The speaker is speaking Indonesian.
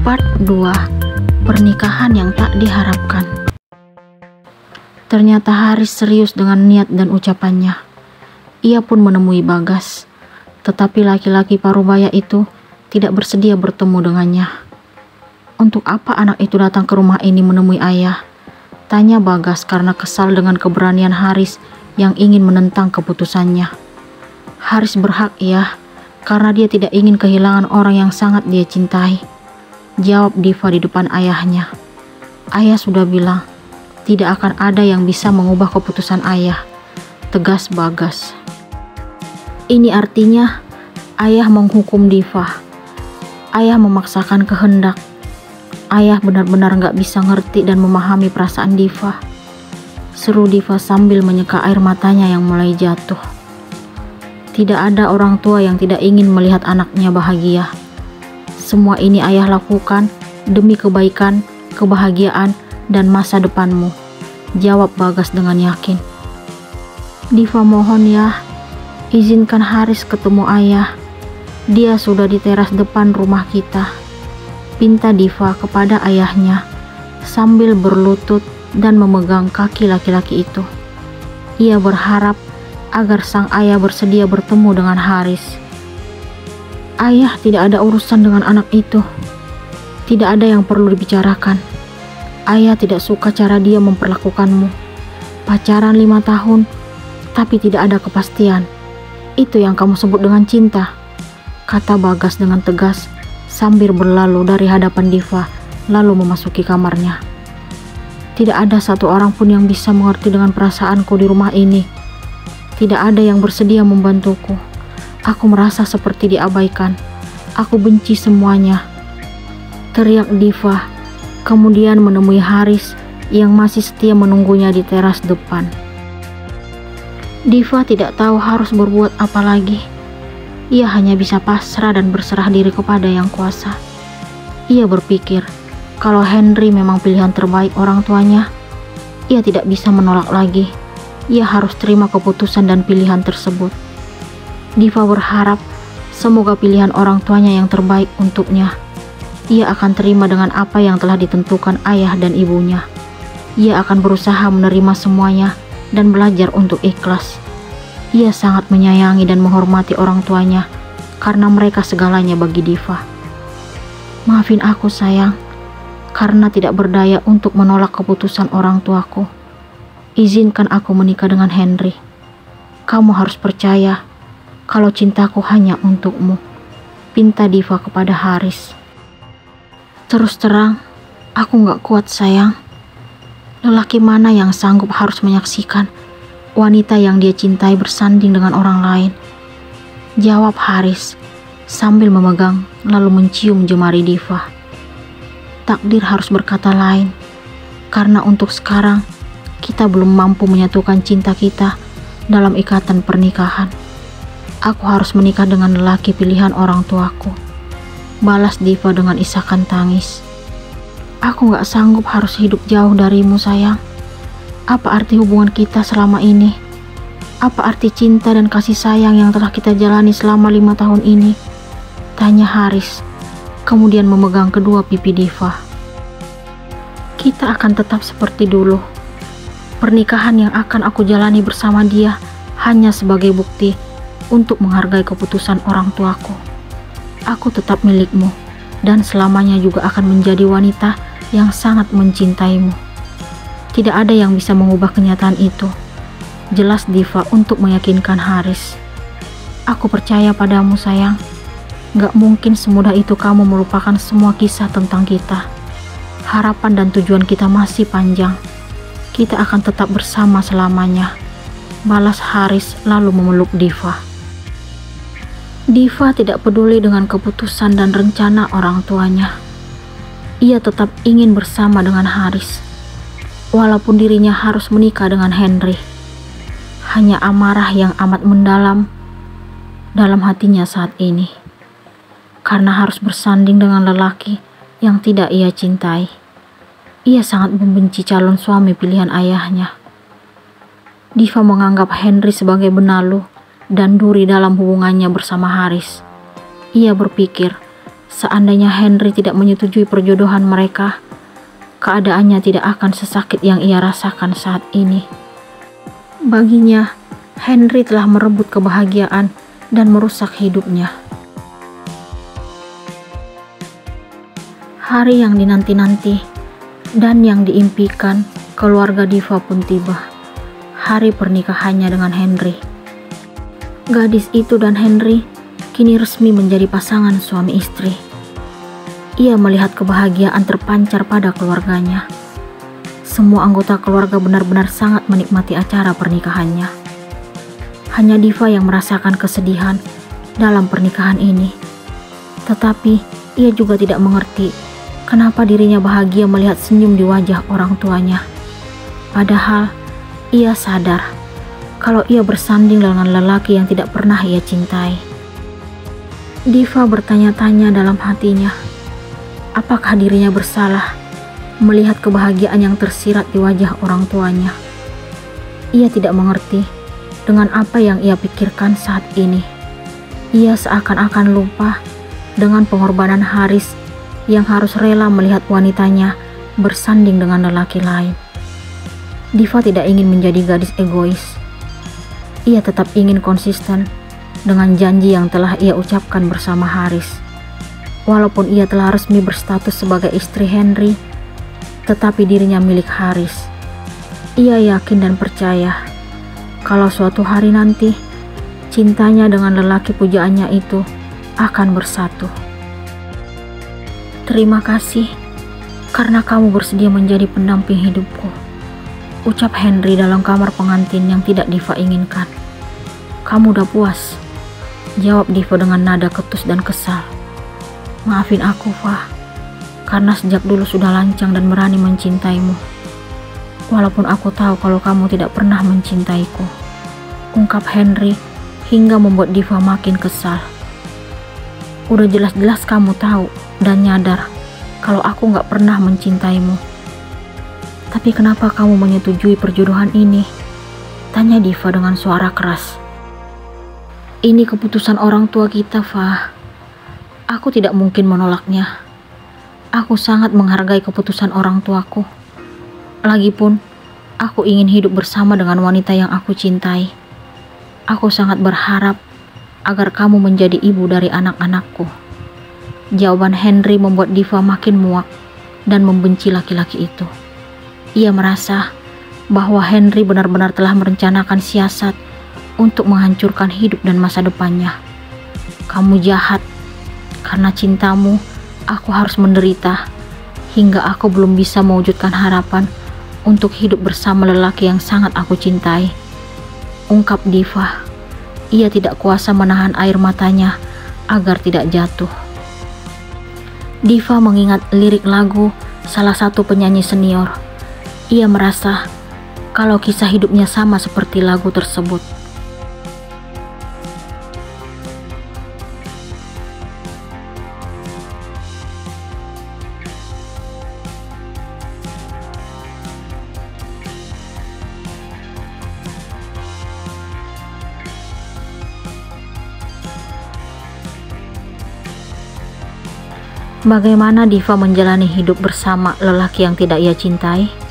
Part 2. Pernikahan yang tak diharapkan. Ternyata Haris serius dengan niat dan ucapannya. Ia pun menemui Bagas, tetapi laki-laki parubaya itu tidak bersedia bertemu dengannya. Untuk apa anak itu datang ke rumah ini menemui ayah? Tanya Bagas karena kesal dengan keberanian Haris yang ingin menentang keputusannya. Haris berhak ya, karena dia tidak ingin kehilangan orang yang sangat dia cintai. Jawab Diva di depan ayahnya. Ayah sudah bilang, tidak akan ada yang bisa mengubah keputusan ayah, tegas Bagas. Ini artinya ayah menghukum Diva. Ayah memaksakan kehendak. Ayah benar-benar gak bisa ngerti dan memahami perasaan Diva. Seru Diva sambil menyeka air matanya yang mulai jatuh. Tidak ada orang tua yang tidak ingin melihat anaknya bahagia. Semua ini ayah lakukan demi kebaikan, kebahagiaan, dan masa depanmu, jawab Bagas dengan yakin. Diva mohon ya, izinkan Haris ketemu ayah. Dia sudah di teras depan rumah kita, pinta Diva kepada ayahnya sambil berlutut dan memegang kaki laki-laki itu. Ia berharap agar sang ayah bersedia bertemu dengan Haris. Ayah tidak ada urusan dengan anak itu. Tidak ada yang perlu dibicarakan. Ayah tidak suka cara dia memperlakukanmu. Pacaran 5 tahun, tapi tidak ada kepastian. Itu yang kamu sebut dengan cinta, kata Bagas dengan tegas sambil berlalu dari hadapan Diva lalu memasuki kamarnya. Tidak ada satu orang pun yang bisa mengerti dengan perasaanku di rumah ini. Tidak ada yang bersedia membantuku. Aku merasa seperti diabaikan. Aku benci semuanya, teriak Diva, kemudian menemui Haris yang masih setia menunggunya di teras depan. Diva tidak tahu harus berbuat apa lagi. Ia hanya bisa pasrah dan berserah diri kepada Yang Kuasa. Ia berpikir, kalau Henry memang pilihan terbaik orang tuanya, ia tidak bisa menolak lagi. Ia harus terima keputusan dan pilihan tersebut. Diva berharap semoga pilihan orang tuanya yang terbaik untuknya. Ia akan terima dengan apa yang telah ditentukan ayah dan ibunya. Ia akan berusaha menerima semuanya dan belajar untuk ikhlas. Ia sangat menyayangi dan menghormati orang tuanya karena mereka segalanya bagi Diva. Maafin aku sayang, karena tidak berdaya untuk menolak keputusan orang tuaku. Izinkan aku menikah dengan Henry. Kamu harus percaya kalau cintaku hanya untukmu, pinta Diva kepada Haris. Terus terang, aku gak kuat sayang. Lelaki mana yang sanggup harus menyaksikan wanita yang dia cintai bersanding dengan orang lain? Jawab Haris sambil memegang lalu mencium jemari Diva. Takdir harus berkata lain, karena untuk sekarang kita belum mampu menyatukan cinta kita dalam ikatan pernikahan. Aku harus menikah dengan lelaki pilihan orang tuaku, balas Diva dengan isakan tangis. Aku gak sanggup harus hidup jauh darimu sayang. Apa arti hubungan kita selama ini? Apa arti cinta dan kasih sayang yang telah kita jalani selama 5 tahun ini? Tanya Haris, kemudian memegang kedua pipi Diva. Kita akan tetap seperti dulu. Pernikahan yang akan aku jalani bersama dia hanya sebagai bukti untuk menghargai keputusan orang tuaku. Aku tetap milikmu dan selamanya juga akan menjadi wanita yang sangat mencintaimu. Tidak ada yang bisa mengubah kenyataan itu, jelas Diva untuk meyakinkan Haris. Aku percaya padamu sayang. Gak mungkin semudah itu kamu melupakan semua kisah tentang kita. Harapan dan tujuan kita masih panjang. Kita akan tetap bersama selamanya, balas Haris lalu memeluk Diva. Diva tidak peduli dengan keputusan dan rencana orang tuanya. Ia tetap ingin bersama dengan Haris, walaupun dirinya harus menikah dengan Henry. Hanya amarah yang amat mendalam dalam hatinya saat ini, karena harus bersanding dengan lelaki yang tidak ia cintai. Ia sangat membenci calon suami pilihan ayahnya. Diva menganggap Henry sebagai benalu dan duri dalam hubungannya bersama Haris. Ia berpikir Seandainya Henry tidak menyetujui perjodohan mereka, keadaannya tidak akan sesakit yang ia rasakan saat ini. Baginya, Henry telah merebut kebahagiaan dan merusak hidupnya. Hari yang dinanti-nanti dan yang diimpikan keluarga Diva pun tiba. Hari pernikahannya dengan Henry. Gadis itu dan Henry kini resmi menjadi pasangan suami istri. Ia melihat kebahagiaan terpancar pada keluarganya. Semua anggota keluarga benar-benar sangat menikmati acara pernikahannya. Hanya Diva yang merasakan kesedihan dalam pernikahan ini. Tetapi ia juga tidak mengerti kenapa dirinya bahagia melihat senyum di wajah orang tuanya. Padahal ia sadar kalau ia bersanding dengan lelaki yang tidak pernah ia cintai. Diva bertanya-tanya dalam hatinya, apakah dirinya bersalah melihat kebahagiaan yang tersirat di wajah orang tuanya? Ia tidak mengerti dengan apa yang ia pikirkan saat ini. Ia seakan-akan lupa dengan pengorbanan Haris yang harus rela melihat wanitanya bersanding dengan lelaki lain. Diva tidak ingin menjadi gadis egois. Ia tetap ingin konsisten dengan janji yang telah ia ucapkan bersama Haris. Walaupun ia telah resmi berstatus sebagai istri Henry, tetapi dirinya milik Haris. Ia yakin dan percaya kalau suatu hari nanti cintanya dengan lelaki pujaannya itu akan bersatu. Terima kasih karena kamu bersedia menjadi pendamping hidupku, ucap Henry dalam kamar pengantin yang tidak Diva inginkan. Kamu udah puas? Jawab Diva dengan nada ketus dan kesal. Maafin aku, Fah, karena sejak dulu sudah lancang dan berani mencintaimu. Walaupun aku tahu kalau kamu tidak pernah mencintaiku, ungkap Henry hingga membuat Diva makin kesal. Udah jelas-jelas kamu tahu dan nyadar kalau aku gak pernah mencintaimu. Tapi kenapa kamu menyetujui perjodohan ini? Tanya Diva dengan suara keras. Ini keputusan orang tua kita, Fah. Aku tidak mungkin menolaknya. Aku sangat menghargai keputusan orang tuaku. Lagipun, aku ingin hidup bersama dengan wanita yang aku cintai. Aku sangat berharap agar kamu menjadi ibu dari anak-anakku. Jawaban Henry membuat Diva makin muak dan membenci laki-laki itu. Ia merasa bahwa Henry benar-benar telah merencanakan siasat untuk menghancurkan hidup dan masa depannya. Kamu jahat. Karena cintamu, aku harus menderita hingga aku belum bisa mewujudkan harapan untuk hidup bersama lelaki yang sangat aku cintai, ungkap Diva. Ia tidak kuasa menahan air matanya agar tidak jatuh. Diva mengingat lirik lagu salah satu penyanyi senior. Ia merasa kalau kisah hidupnya sama seperti lagu tersebut. Bagaimana Diva menjalani hidup bersama lelaki yang tidak ia cintai?